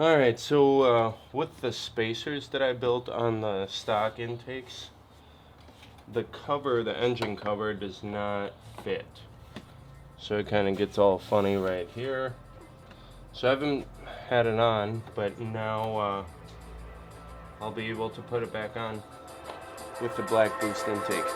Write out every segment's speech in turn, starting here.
Alright, so with the spacers that I built on the stock intakes, the engine cover does not fit. So it kind of gets all funny right here. So I haven't had it on, but now I'll be able to put it back on with the BlackBoost intake.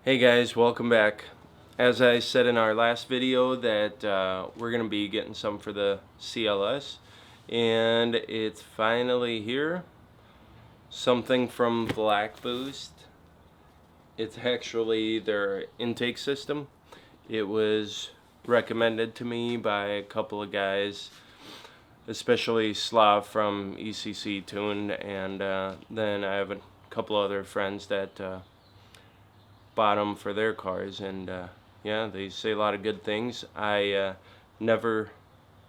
Hey guys, welcome back. As I said in our last video that we're going to be getting some for the CLS, and it's finally here. Something from BlackBoost. It's actually their intake system. It was recommended to me by a couple of guys, especially Slav from ECC Tuned, and then I have a couple other friends that bought them for their cars, and yeah, they say a lot of good things. I never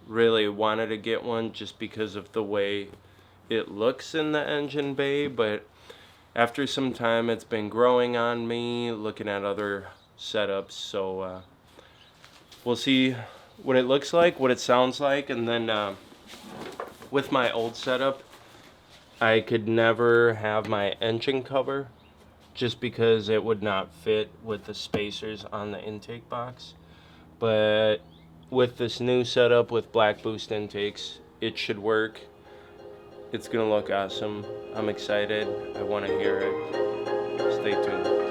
really wanted to get one just because of the way it looks in the engine bay, but after some time it's been growing on me, looking at other setups, so we'll see what it looks like, what it sounds like. And then with my old setup, I could never have my engine cover just because it would not fit with the spacers on the intake box. But with this new setup with BlackBoost intakes, it should work. It's gonna look awesome. I'm excited. I want to hear it. Stay tuned.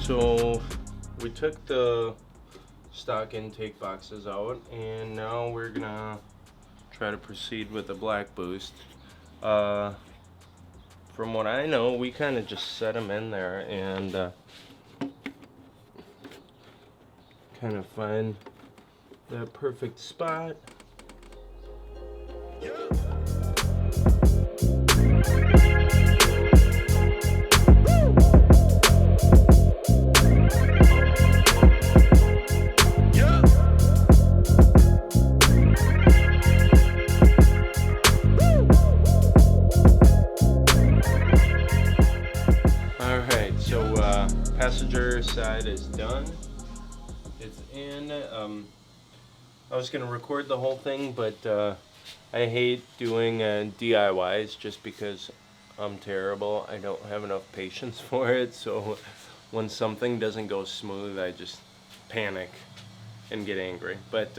So we took the stock intake boxes out, and now we're gonna try to proceed with the BlackBoost. From what I know, we kind of just set them in there and kind of find that perfect spot. Passenger side is done. It's in. I was gonna record the whole thing, but I hate doing DIYs just because I'm terrible. I don't have enough patience for it. So when something doesn't go smooth, I just panic and get angry. But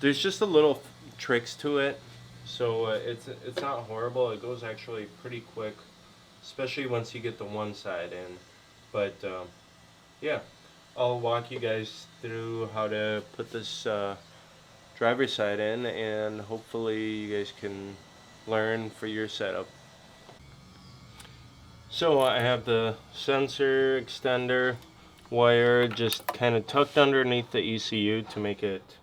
there's just a little tricks to it, so it's not horrible. It goes actually pretty quick, especially once you get the one side in. But yeah, I'll walk you guys through how to put this driver's side in, and hopefully you guys can learn for your setup. So I have the sensor extender wire just kind of tucked underneath the ECU to make it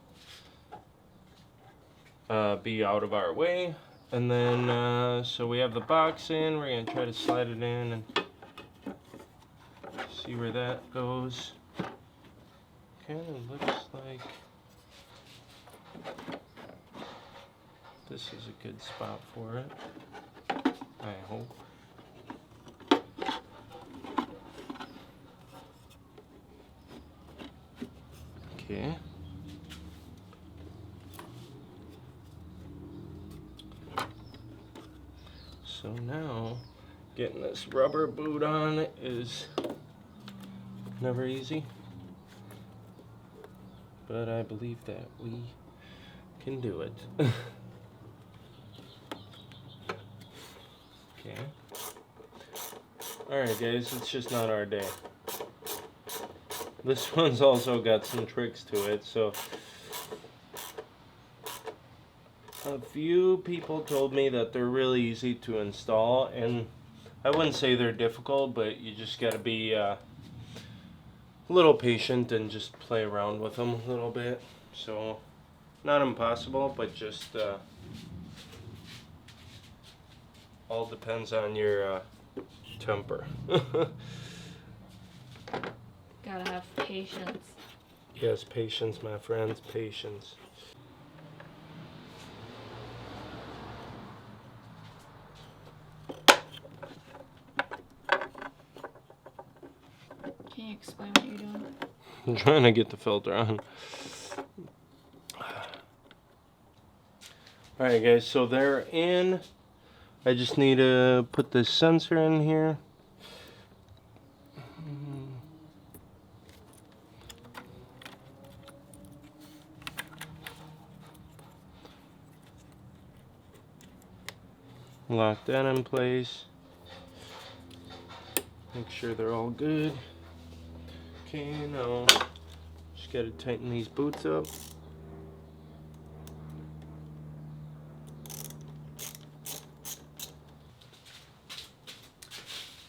be out of our way. And then so we have the box in. We're going to try to slide it in and see where that goes. Kind of looks like this is a good spot for it, I hope. Okay. So now, getting this rubber boot on is never easy, but I believe that we can do it. Okay. Alright guys, it's just not our day. This one's also got some tricks to it, so a few people told me that they're really easy to install, and I wouldn't say they're difficult, but you just gotta be a little patient and just play around with them a little bit. So, not impossible, but just all depends on your temper. Gotta have patience. Yes, patience, my friends, patience. Can you explain what you're doing? I'm trying to get the filter on. Alright guys, so they're in. I just need to put this sensor in here. Lock that in place. Make sure they're all good. Okay, now just gotta tighten these boots up.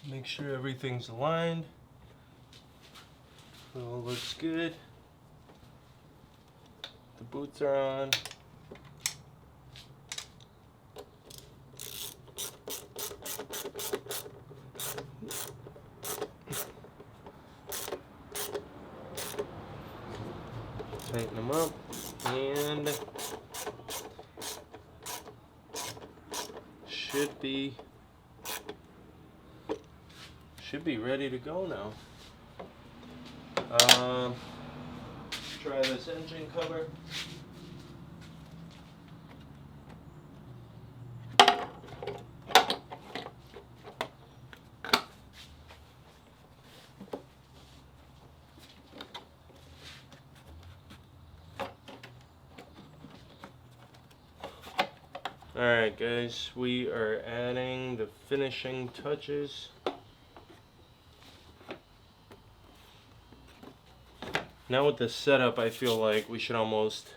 Make sure everything's aligned. It all looks good. The boots are on. Tighten them up and should be ready to go now. Try this engine cover. Alright guys, we are adding the finishing touches. Now with this setup, I feel like we should almost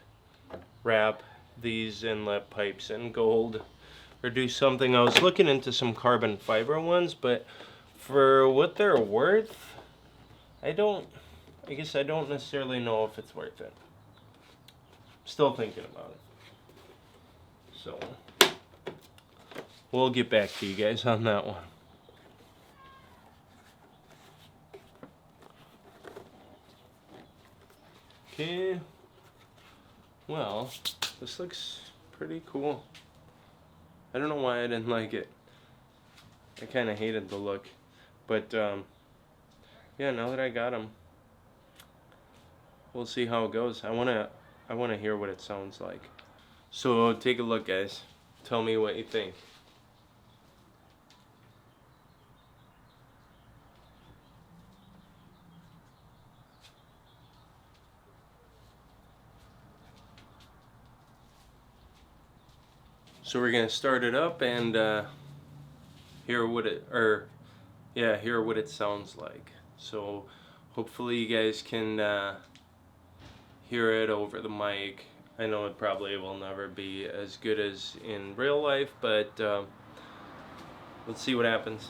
wrap these inlet pipes in gold or do something. I was looking into some carbon fiber ones, but for what they're worth, I guess I don't necessarily know if it's worth it. Still thinking about it. So, we'll get back to you guys on that one. Okay, well, this looks pretty cool. I don't know why I didn't like it. I kind of hated the look, but yeah, now that I got them, we'll see how it goes. I wanna hear what it sounds like. So take a look, guys. Tell me what you think. So we're gonna start it up and hear what it sounds like. So hopefully you guys can hear it over the mic. I know it probably will never be as good as in real life, but let's see what happens.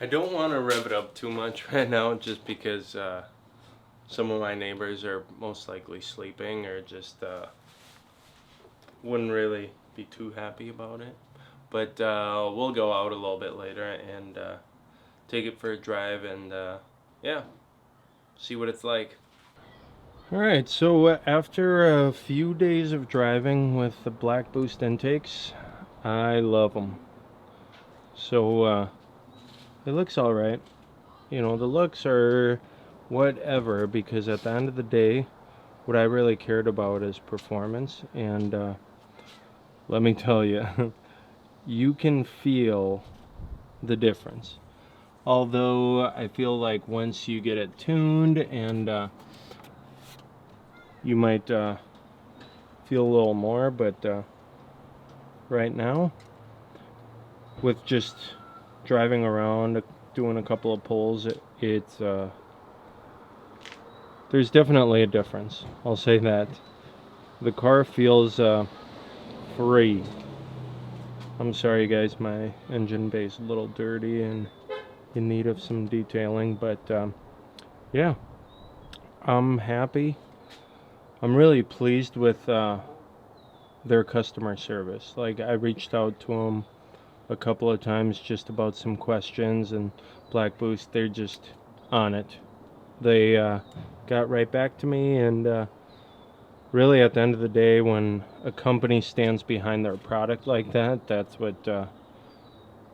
I don't want to rev it up too much right now just because some of my neighbors are most likely sleeping or just wouldn't really be too happy about it. But we'll go out a little bit later and take it for a drive and yeah, see what it's like. Alright, so after a few days of driving with the BlackBoost intakes, I love them. So it looks alright. You know, the looks are whatever, because at the end of the day, what I really cared about is performance. And let me tell you, you can feel the difference. Although I feel like once you get it tuned and you might feel a little more, but right now, with just driving around, doing a couple of pulls, it's there's definitely a difference. I'll say that. The car feels free. I'm sorry guys, my engine bay is a little dirty and in need of some detailing, but yeah, I'm happy. I'm really pleased with their customer service. Like, I reached out to them a couple of times just about some questions, and BlackBoost, they're just on it. They got right back to me, and really at the end of the day, when a company stands behind their product like that, that's what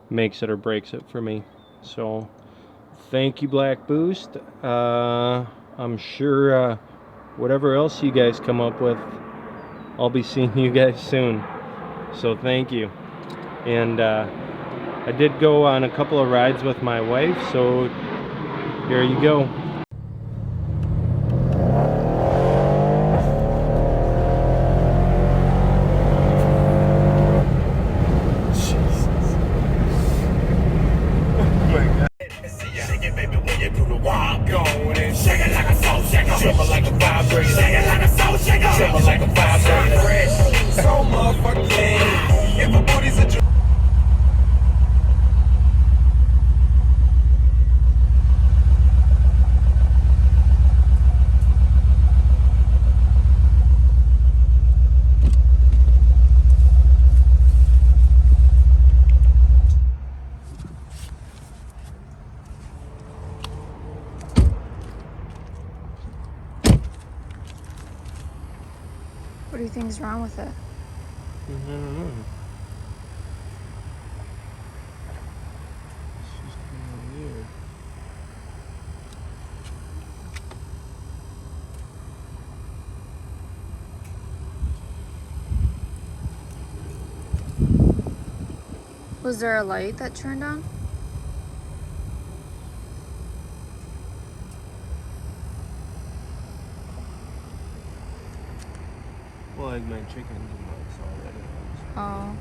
makes it or breaks it for me. So thank you, BlackBoost. I'm sure whatever else you guys come up with, I'll be seeing you guys soon. So thank you. And I did go on a couple of rides with my wife, so here you go. What do you think is wrong with it? I don't know. It's just kind of weird. Was there a light that turned on? Well, like my chickens and lights already. Oh.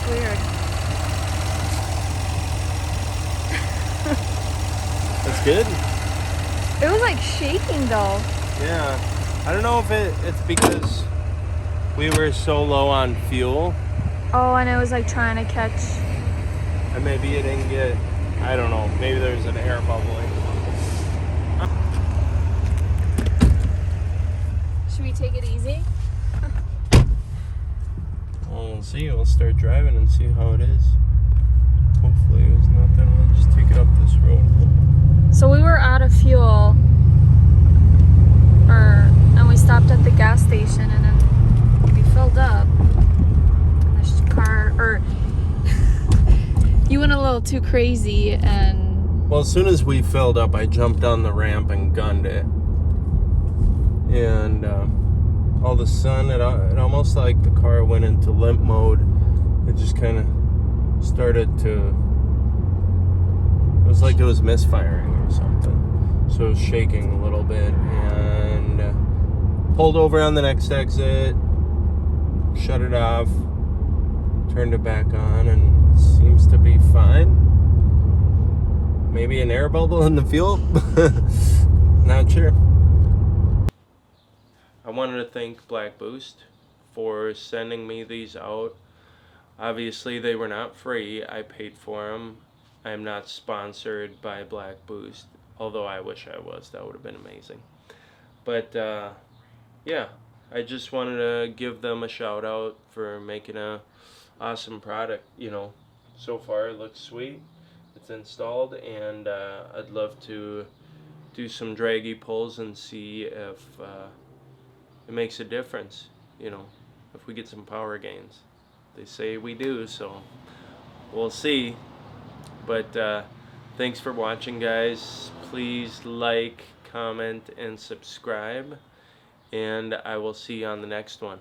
Weird. That's good? It was like shaking though. Yeah. I don't know if it's because we were so low on fuel. Oh, and it was like trying to catch. And maybe it didn't get, I don't know, maybe there's an air bubbling. Should we take it easy? Well, we'll see. We'll start driving and see how it is. Hopefully there's nothing. We'll just take it up this road a little bit. So we were out of fuel, and we stopped at the gas station, and then we filled up. too crazy and... Well, as soon as we filled up, I jumped on the ramp and gunned it. And all of a sudden, it almost like the car went into limp mode. It just kind of started to... It was like it was misfiring or something. So it was shaking a little bit. And pulled over on the next exit. Shut it off. Turned it back on, and it seems to be fine. Maybe an air bubble in the fuel? Not sure. I wanted to thank BlackBoost for sending me these out. Obviously, they were not free. I paid for them. I am not sponsored by BlackBoost, although I wish I was. That would have been amazing. But, yeah, I just wanted to give them a shout out for making a awesome product. You know, so far it looks sweet. It's installed, and I'd love to do some draggy pulls and see if it makes a difference, you know, if we get some power gains. They say we do, so we'll see. But thanks for watching, guys. Please like, comment, and subscribe, and I will see you on the next one.